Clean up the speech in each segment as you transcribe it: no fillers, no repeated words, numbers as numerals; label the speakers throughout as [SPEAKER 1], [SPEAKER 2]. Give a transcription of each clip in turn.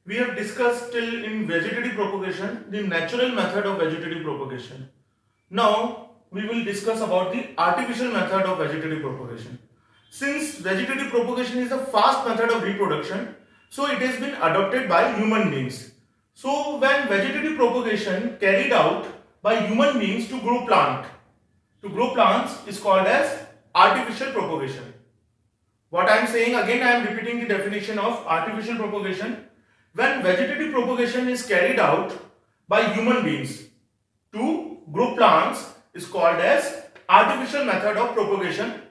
[SPEAKER 1] we have discussed till in vegetative propagation the natural method of vegetative propagation. Now we will discuss about the artificial method of vegetative propagation. Since vegetative propagation is a fast method of reproduction, so it has been adopted by human beings. So when vegetative propagation carried out by human beings to grow plants is called as artificial propagation. What I am saying again, I am repeating the definition of artificial propagation. When vegetative propagation is carried out by human beings to grow plants is called as artificial method of propagation,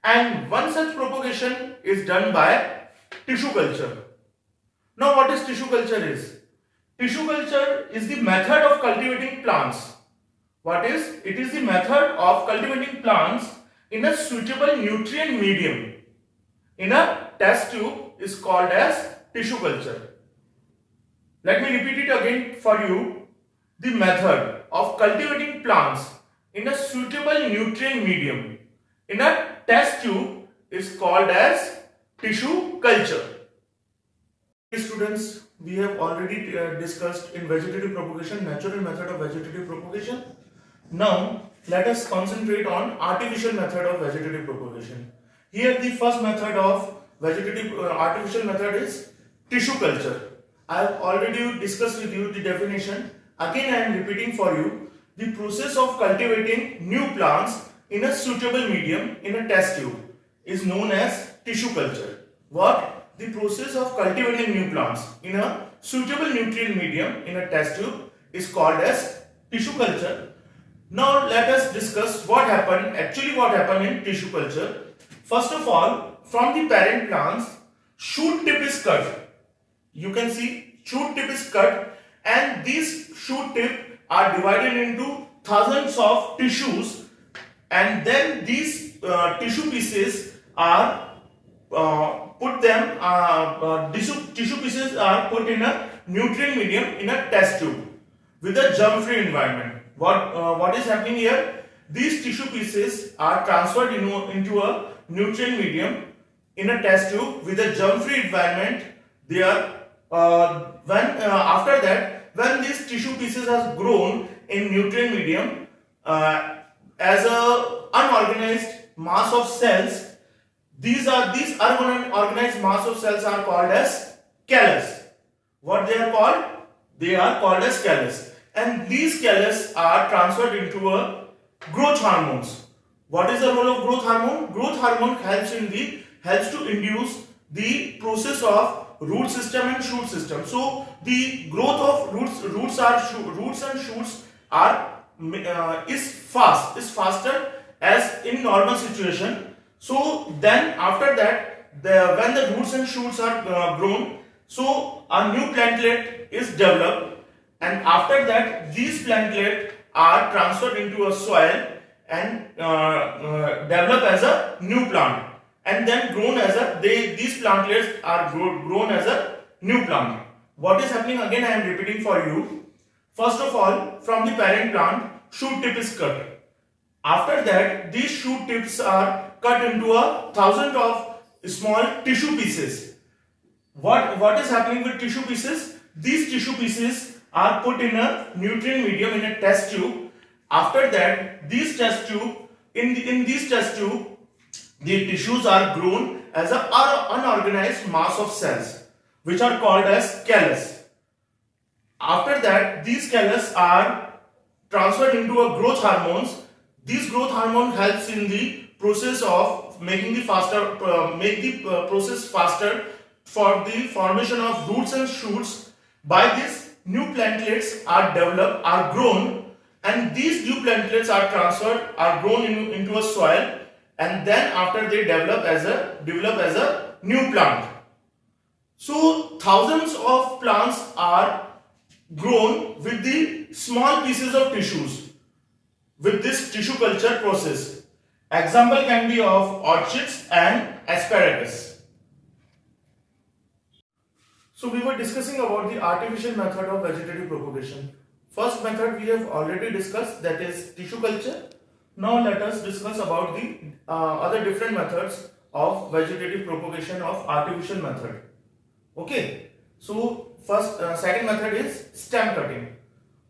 [SPEAKER 1] and one such propagation is done by tissue culture. Now what is tissue culture is? Tissue culture is the method of cultivating plants. What is? It is the method of cultivating plants in a suitable nutrient medium in a test tube is called as tissue culture. Let me repeat it again for you. The method of cultivating plants in a suitable nutrient medium in a test tube is called as tissue culture. Students, we have already discussed in vegetative propagation, natural method of vegetative propagation. Now let us concentrate on artificial method of vegetative propagation. Here the first method of vegetative artificial method is tissue culture. I have already discussed with you the definition. Again I am repeating for you. The process of cultivating new plants in a suitable medium in a test tube is known as tissue culture. What? The process of cultivating new plants in a suitable nutrient medium in a test tube is called as tissue culture. Now let us discuss what happened in tissue culture. First of all, from the parent plants, shoot tip is cut. You can see shoot tip is cut, and these shoot tip are divided into thousands of tissues, and then these tissue pieces are tissue pieces are put in a nutrient medium in a test tube with a germ-free environment. What is happening here? These tissue pieces are transferred into a nutrient medium in a test tube with a germ-free environment. They are after that, when these tissue pieces are grown in nutrient medium as a unorganized mass of cells, these unorganized mass of cells are called as callus. What they are called? They are called as callus, and these callus are transferred into a growth hormones. What is the role of growth hormone? Growth hormone helps to induce the process of root system and shoot system. So the growth of roots and shoots is faster as in normal situation. So then after that, when the roots and shoots are grown, so a new plantlet is developed, and after that these plantlet are transferred into a soil and develop as a new plant, and then these plantlets are grown as a new plant. What is happening again? I am repeating for you. First of all, from the parent plant, shoot tip is cut. After that, these shoot tips are cut into a thousand of small tissue pieces. What is happening with tissue pieces? These tissue pieces are put in a nutrient medium in a test tube. After that, in these test tube, the tissues are grown as an unorganized mass of cells, which are called as callus. After that, these callus are transferred into a growth hormones. These growth hormone helps in the process of making the process faster for the formation of roots and shoots. By this, new plantlets are grown, and these new plantlets are grown into a soil, and then after they develop as a new plant. So thousands of plants are grown with the small pieces of tissues with this tissue culture process. Example can be of orchids and asparagus. So we were discussing about the artificial method of vegetative propagation. First method we have already discussed, that is tissue culture. Now let us discuss about the other different methods of vegetative propagation of artificial method. Okay. So second method is stem cutting.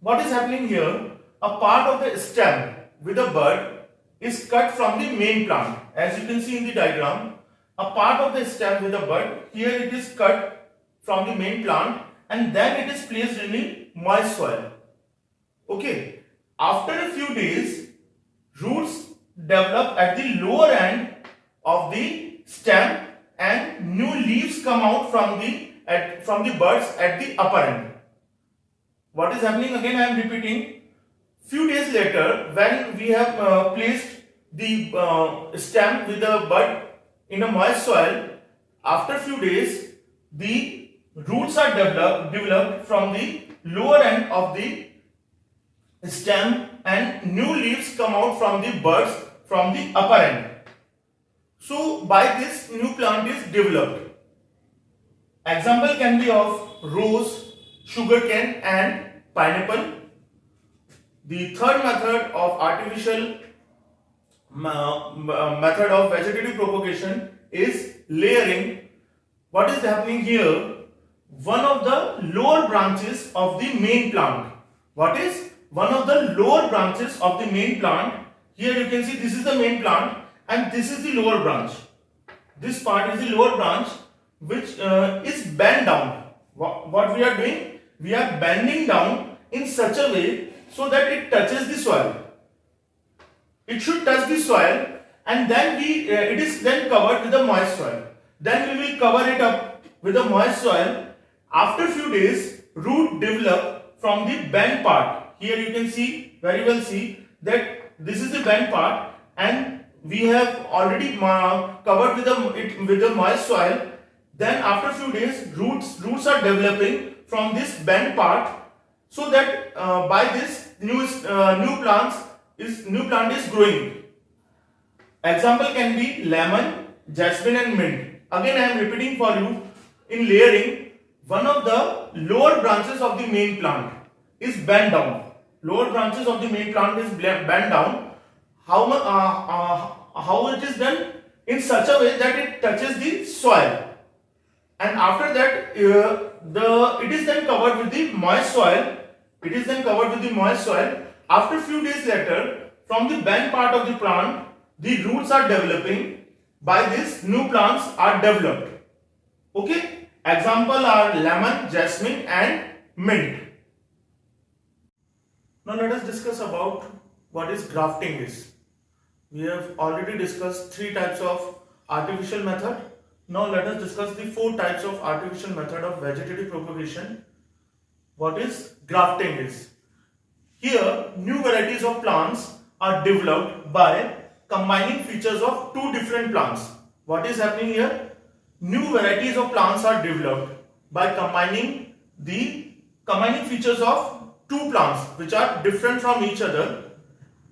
[SPEAKER 1] What is happening here? A part of the stem with a bud is cut from the main plant. As you can see in the diagram, a part of the stem with a bud, here it is cut from the main plant and then it is placed in the moist soil. Okay. After a few days, roots develop at the lower end of the stem and new leaves come out from the buds at the upper end. What is happening? Again, I am repeating. Few days later, when we have placed the stem with the bud in a moist soil, after few days, the roots are developed from the lower end of the stem and new leaves come out from the buds from the upper end. So by this, new plant is developed. Example can be of rose, sugarcane and pineapple. The third method of artificial method of vegetative propagation is layering. What is happening here? One of the lower branches of the main plant. What is? One of the lower branches of the main plant. Here you can see this is the main plant and this is the lower branch. This part is the lower branch which is bent down. What we are doing? We are bending down in such a way so that it touches the soil. It should touch the soil and then it is then covered with the moist soil. Then we will cover it up with the moist soil. After few days, root develop from the bent part. Here you can see, very well see that this is the bent part and we have already covered with the moist soil. Then after few days, roots are developing from this bent part, so that by this new plant is growing. Example can be lemon, jasmine and mint. Again I am repeating for you. In layering, one of the lower branches of the main plant is bent down. Lower branches of the main plant is bent down. How it is done? In such a way that it touches the soil. And after that, it is then covered with the moist soil. It is then covered with the moist soil. After few days later, from the bent part of the plant, the roots are developing. By this, new plants are developed. Okay. Example are lemon, jasmine and mint. Now let us discuss about what is grafting is. We have already discussed 3 types of artificial method. Now let us discuss the 4 types of artificial method of vegetative propagation. What is grafting is? Here, new varieties of plants are developed by combining features of 2 different plants. What is happening here? New varieties of plants are developed by combining features of 2 plants which are different from each other,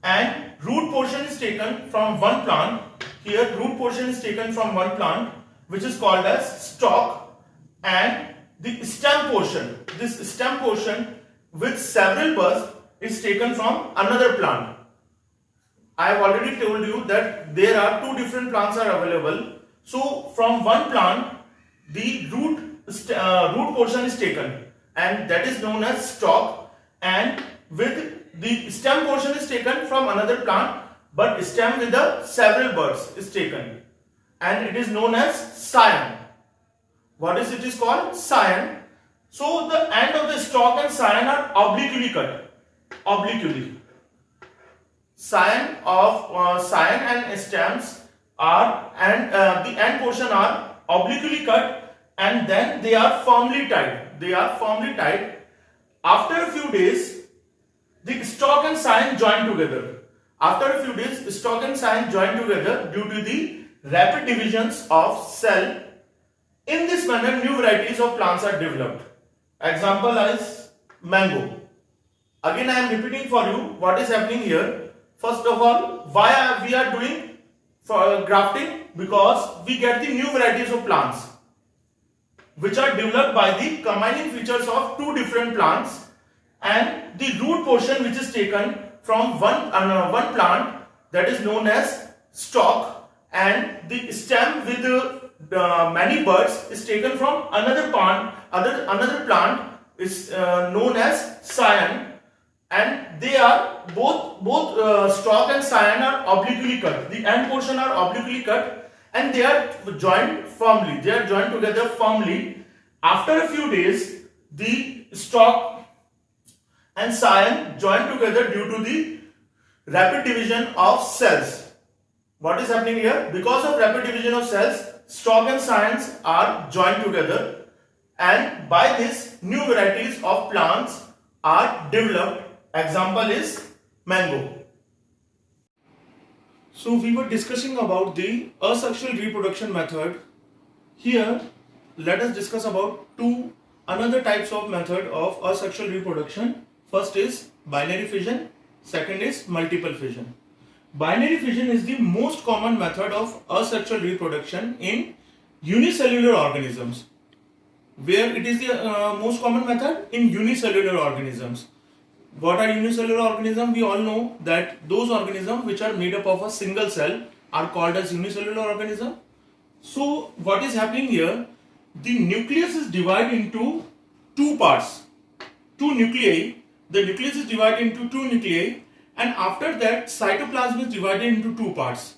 [SPEAKER 1] and root portion is taken from one plant. Here root portion is taken from one plant which is called as stalk, and the stem portion, this stem portion with several buds, is taken from another plant. I have already told you that there are 2 different plants are available. So from one plant the root portion is taken and that is known as stalk, and with the stem portion is taken from another plant, but stem with the several buds is taken and it is known as scion. What is it is called? Scion. So the end of the stalk and scion are obliquely cut. Obliquely. Scion and stems are, and the end portion are obliquely cut, and then they are firmly tied. They are firmly tied. After a few days, the stalk and scion join together. After a few days, stalk and scion join together due to the rapid divisions of cell. In this manner, new varieties of plants are developed. Example is mango. Again, I am repeating for you what is happening here. First of all, why we are doing for grafting? Because we get the new varieties of plants which are developed by the combining features of 2 different plants, and the root portion which is taken from one plant, that is known as stalk, and the stem with many buds is taken from another another plant is known as scion, and they are both stalk and scion are obliquely cut. The end portion are obliquely cut, and they are joined firmly. They are joined together firmly. After a few days, the stalk and scion join together due to the rapid division of cells. What is happening here? Because of rapid division of cells, stalk and scions are joined together, and by this new varieties of plants are developed. Example is mango. So we were discussing about the asexual reproduction method. Here let us discuss about another types of method of asexual reproduction. First is binary fission, second is multiple fission. Binary fission is the most common method of asexual reproduction in unicellular organisms. Where it is the most common method? In unicellular organisms. What are unicellular organisms? We all know that those organisms which are made up of a single cell are called as unicellular organism. So what is happening here? The nucleus is divided into two parts, two nuclei. The nucleus is divided into two nuclei, and after that cytoplasm is divided into two parts,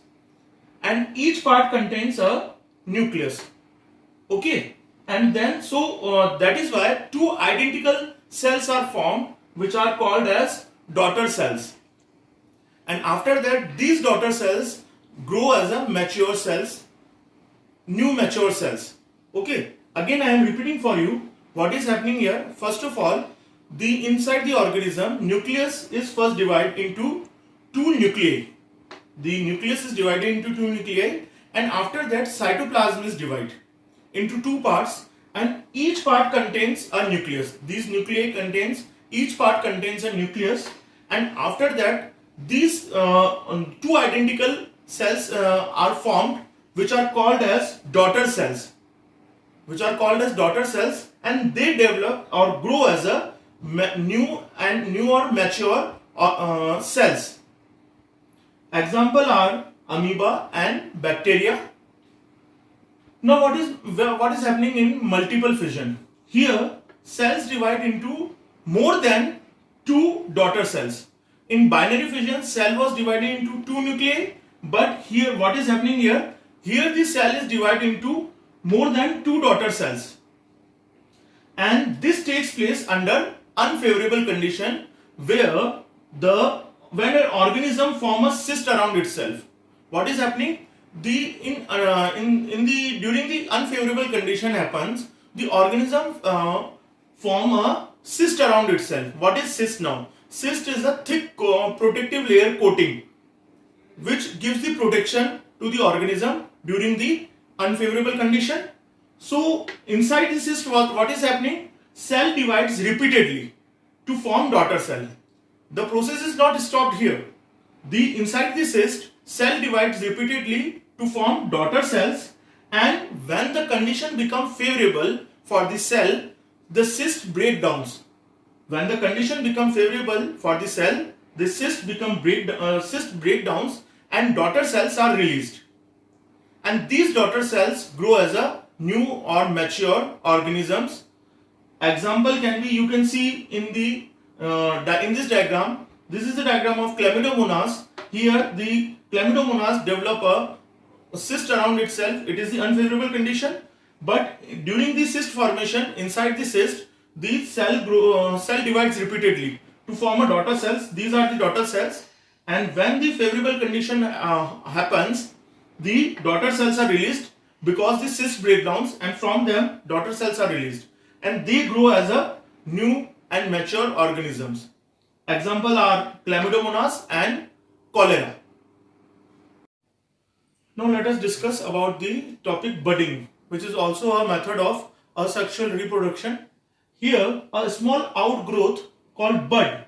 [SPEAKER 1] and each part contains a nucleus. Okay, and then that is why two identical cells are formed, which are called as daughter cells, and after that these daughter cells grow as a mature cells, new mature cells. Okay, again I am repeating for you what is happening here. First of all, the inside the organism, nucleus is first divided into two nuclei. The nucleus is divided into two nuclei, and after that cytoplasm is divided into two parts, and each part contains a nucleus. These nuclei contains, each part contains a nucleus, and after that these two identical cells are formed, which are called as daughter cells, and they develop or grow as a new or mature cells. Example are amoeba and bacteria. Now what is happening in multiple fission? Here cells divide into more than two daughter cells. In binary fission, cell was divided into two nuclei, but here what is happening here? Here the cell is divided into more than two daughter cells, and this takes place under unfavorable condition, where when an organism forms a cyst around itself. What is happening? During the unfavorable condition happens, the organism form a cyst around itself. What is cyst now? Cyst is a thick protective layer coating which gives the protection to the organism during the unfavorable condition. So inside the cyst, what is happening? Cell divides repeatedly to form daughter cell. The process is not stopped here. Inside the cyst, cell divides repeatedly to form daughter cells, and when the condition becomes favorable for the cell, the cyst breakdowns. When the condition becomes favorable for the cell, the cyst breakdowns and daughter cells are released. And these daughter cells grow as a new or mature organisms. Example can be, you can see in this diagram. This is the diagram of Chlamydomonas. Here the Chlamydomonas develop a cyst around itself. It is the unfavorable condition, but during the cyst formation, inside the cyst, the cell divides repeatedly to form a daughter cells. These are the daughter cells, and when the favorable condition happens, the daughter cells are released because the cyst breakdowns, and from them daughter cells are released, and they grow as a new and mature organisms. Example are Chlamydomonas and cholera. Now let us discuss about the topic budding, which is also a method of asexual reproduction. Here a small outgrowth called bud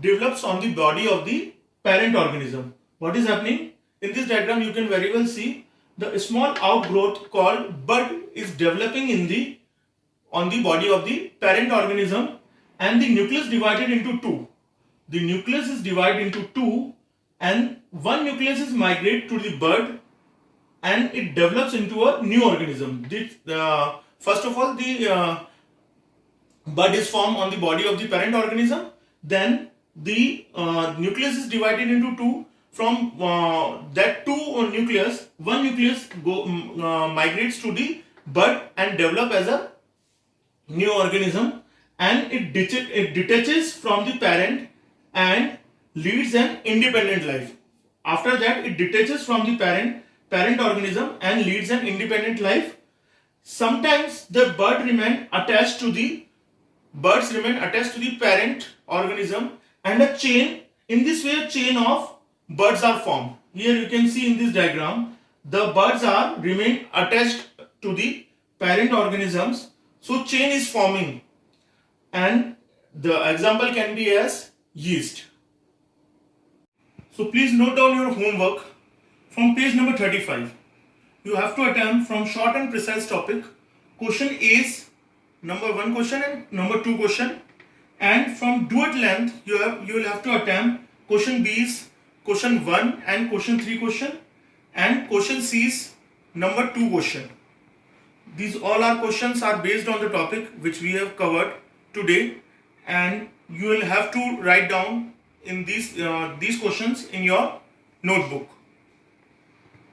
[SPEAKER 1] develops on the body of the parent organism. What is happening? In this diagram you can very well see the small outgrowth called bud is developing on the body of the parent organism, and the nucleus divided into two. The nucleus is divided into two, and one nucleus is migrated to the bud, and it develops into a new organism. First of all, the bud is formed on the body of the parent organism. Then the nucleus is divided into two. From that two nucleus, one nucleus migrates to the bud and develop as a new organism, and it detaches from the parent and leads an independent life. After that, it detaches from the parent organism and leads an independent life. Sometimes the buds remain attached to the parent organism, and a chain, in this way a chain of buds are formed. Here you can see in this diagram, the buds are remain attached to the parent organisms, so chain is forming, and the example can be as yeast. So please note down your homework from page number 35. You have to attempt from short and precise topic. Question A's number 1 question and number 2 question, and from duet length you will have to attempt question B's question 1 and question 3 question, and question C's number 2 question. These all our questions are based on the topic which we have covered today, and you will have to write down in these questions in your notebook.